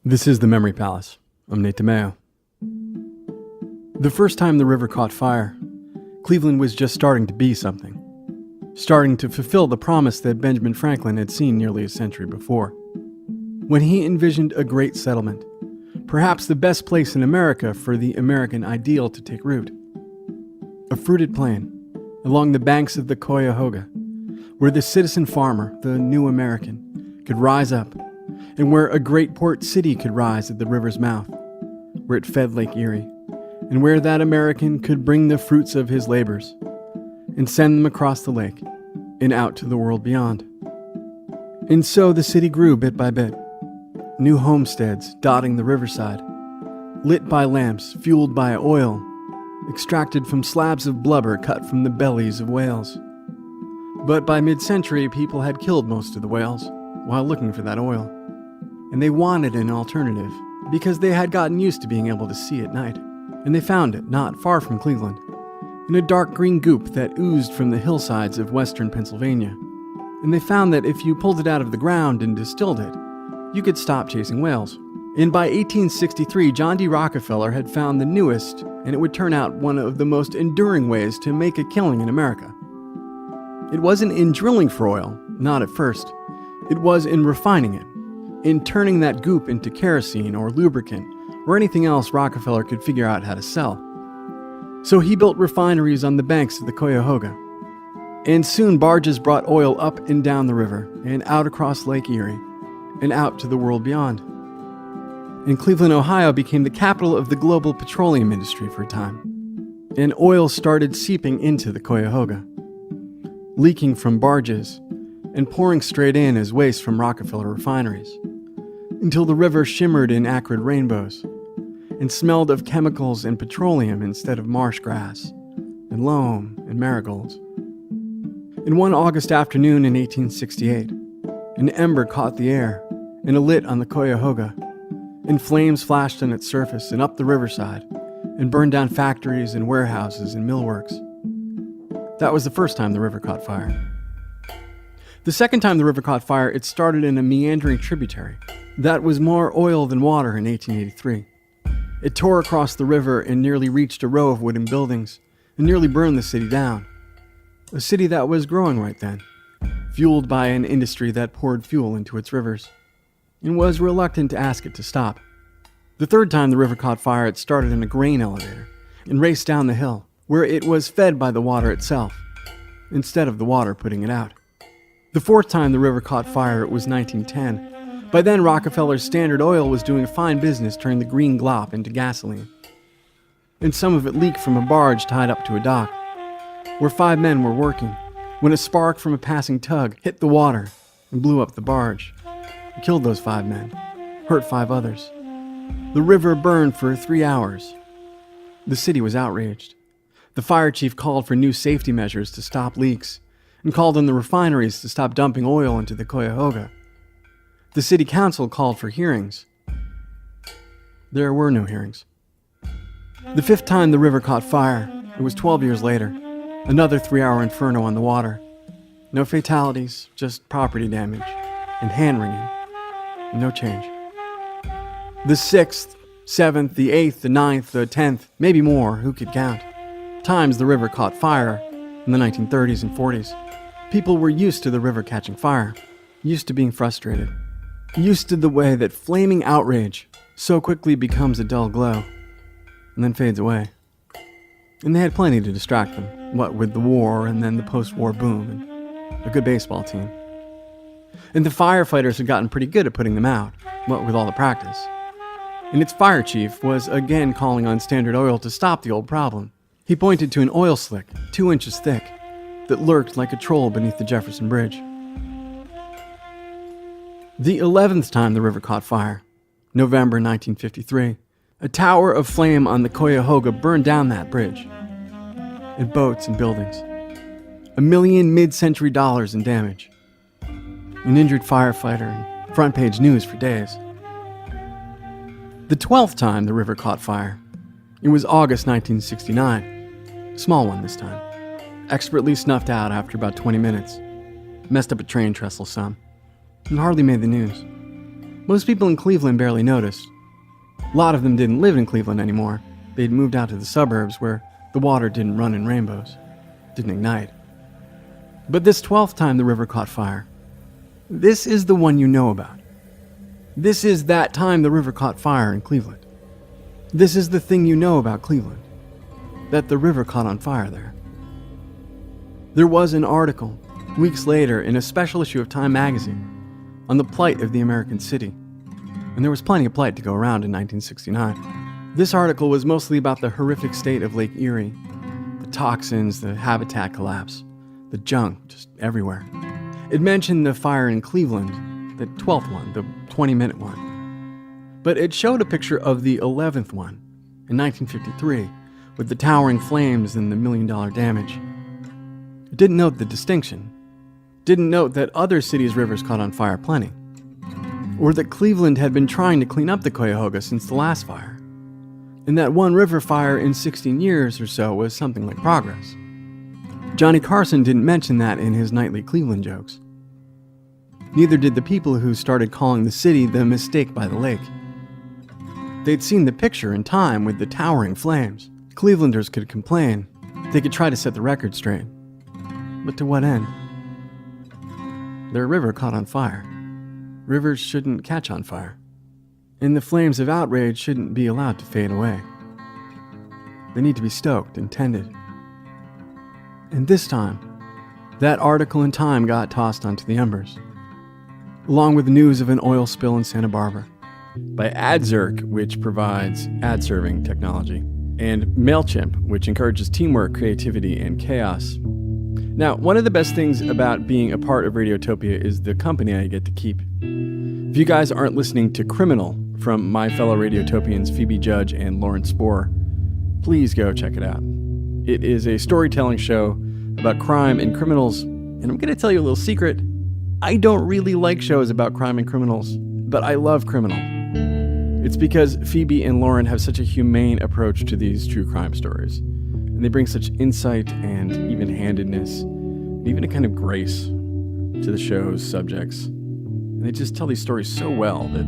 This is the Memory Palace. I'm Nate DiMeo. The first time the river caught fire, Cleveland was just starting to be something. Starting to fulfill the promise that Benjamin Franklin had seen nearly a century before. When he envisioned a great settlement, perhaps the best place in America for the American ideal to take root. A fruited plain, along the banks of the Cuyahoga, where the citizen farmer, the new American, could rise up, and where a great port city could rise at the river's mouth, where it fed Lake Erie, and where that American could bring the fruits of his labors and send them across the lake and out to the world beyond. And so the city grew bit by bit, new homesteads dotting the riverside, lit by lamps fueled by oil, extracted from slabs of blubber cut from the bellies of whales. But by mid-century, people had killed most of the whales while looking for that oil. And they wanted an alternative because they had gotten used to being able to see at night. And they found it not far from Cleveland, in a dark green goop that oozed from the hillsides of western Pennsylvania. And they found that if you pulled it out of the ground and distilled it, you could stop chasing whales. And by 1863, John D. Rockefeller had found the newest, and it would turn out one of the most enduring ways to make a killing in America. It wasn't in drilling for oil, not at first. It was in refining it, in turning that goop into kerosene or lubricant or anything else Rockefeller could figure out how to sell. So he built refineries on the banks of the Cuyahoga. And soon barges brought oil up and down the river and out across Lake Erie and out to the world beyond. And Cleveland, Ohio became the capital of the global petroleum industry for a time. And oil started seeping into the Cuyahoga, leaking from barges and pouring straight in as waste from Rockefeller refineries, until the river shimmered in acrid rainbows and smelled of chemicals and petroleum instead of marsh grass and loam and marigolds. In one August afternoon in 1868, an ember caught the air and alit on the Cuyahoga, and flames flashed on its surface and up the riverside and burned down factories and warehouses and millworks. That was the first time the river caught fire. The second time the river caught fire, it started in a meandering tributary that was more oil than water in 1883. It tore across the river and nearly reached a row of wooden buildings and nearly burned the city down. A city that was growing right then, fueled by an industry that poured fuel into its rivers and was reluctant to ask it to stop. The third time the river caught fire, it started in a grain elevator and raced down the hill, where it was fed by the water itself, instead of the water putting it out. The fourth time the river caught fire, it was 1910. By then, Rockefeller's Standard Oil was doing a fine business turning the green glop into gasoline. And some of it leaked from a barge tied up to a dock, where 5 men were working, when a spark from a passing tug hit the water and blew up the barge. It killed those 5 men, hurt 5 others. The river burned for 3 hours. The city was outraged. The fire chief called for new safety measures to stop leaks, and called on the refineries to stop dumping oil into the Cuyahoga. The city council called for hearings. There were no hearings. The fifth time the river caught fire, it was 12 years later, another 3-hour inferno on the water. No fatalities, just property damage, and hand-wringing, and no change. The 6th, 7th, the 8th, the 9th, the 10th, maybe more, who could count, times the river caught fire in the 1930s and 40s. People were used to the river catching fire, used to being frustrated, used to the way that flaming outrage so quickly becomes a dull glow and then fades away. And they had plenty to distract them, what with the war and then the post-war boom and a good baseball team. And the firefighters had gotten pretty good at putting them out, what with all the practice. And its fire chief was again calling on Standard Oil to stop the old problem. He pointed to an oil slick 2 inches thick that lurked like a troll beneath the Jefferson Bridge. The 11th time the river caught fire, November 1953, a tower of flame on the Cuyahoga burned down that bridge, and boats and buildings. $1 million mid-century dollars in damage. An injured firefighter and front-page news for days. The 12th time the river caught fire, it was August 1969. Small one this time. Expertly snuffed out after about 20 minutes. Messed up a train trestle some, and hardly made the news. Most people in Cleveland barely noticed. A lot of them didn't live in Cleveland anymore. They'd moved out to the suburbs where the water didn't run in rainbows, didn't ignite. But this 12th time the river caught fire, this is the one you know about. This is that time the river caught fire in Cleveland. This is the thing you know about Cleveland, that the river caught on fire there. There was an article, weeks later, in a special issue of Time magazine on the plight of the American city. And there was plenty of plight to go around in 1969. This article was mostly about the horrific state of Lake Erie, the toxins, the habitat collapse, the junk just everywhere. It mentioned the fire in Cleveland, the 12th one, the 20-minute one. But it showed a picture of the 11th one in 1953 with the towering flames and the $1 million damage. It didn't note the distinction. Didn't note that other cities' rivers caught on fire plenty. Or that Cleveland had been trying to clean up the Cuyahoga since the last fire. And that one river fire in 16 years or so was something like progress. Johnny Carson didn't mention that in his nightly Cleveland jokes. Neither did the people who started calling the city the mistake by the lake. They'd seen the picture in Time with the towering flames. Clevelanders could complain. They could try to set the record straight. But to what end? Their river caught on fire. Rivers shouldn't catch on fire. And the flames of outrage shouldn't be allowed to fade away. They need to be stoked and tended. And this time, that article in Time got tossed onto the embers, along with news of an oil spill in Santa Barbara, by AdZerk, which provides ad-serving technology, and MailChimp, which encourages teamwork, creativity, and chaos. Now, one of the best things about being a part of Radiotopia is the company I get to keep. If you guys aren't listening to Criminal from my fellow Radiotopians Phoebe Judge and Lauren Spohr, please go check it out. It is a storytelling show about crime and criminals, and I'm going to tell you a little secret. I don't really like shows about crime and criminals, but I love Criminal. It's because Phoebe and Lauren have such a humane approach to these true crime stories, and they bring such insight and even-handedness, and even a kind of grace to the show's subjects. And they just tell these stories so well that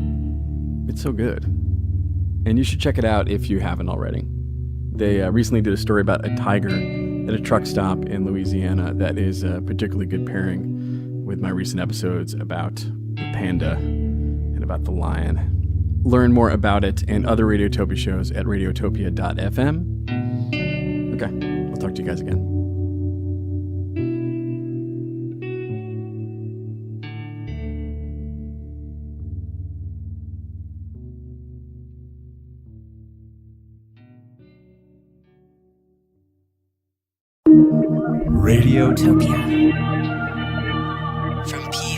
it's so good. And you should check it out if you haven't already. They recently did a story about a tiger at a truck stop in Louisiana that is a particularly good pairing with my recent episodes about the panda and about the lion. Learn more about it and other Radiotopia shows at radiotopia.fm. Okay, I'll talk to you guys again. Radiotopia from Peabody.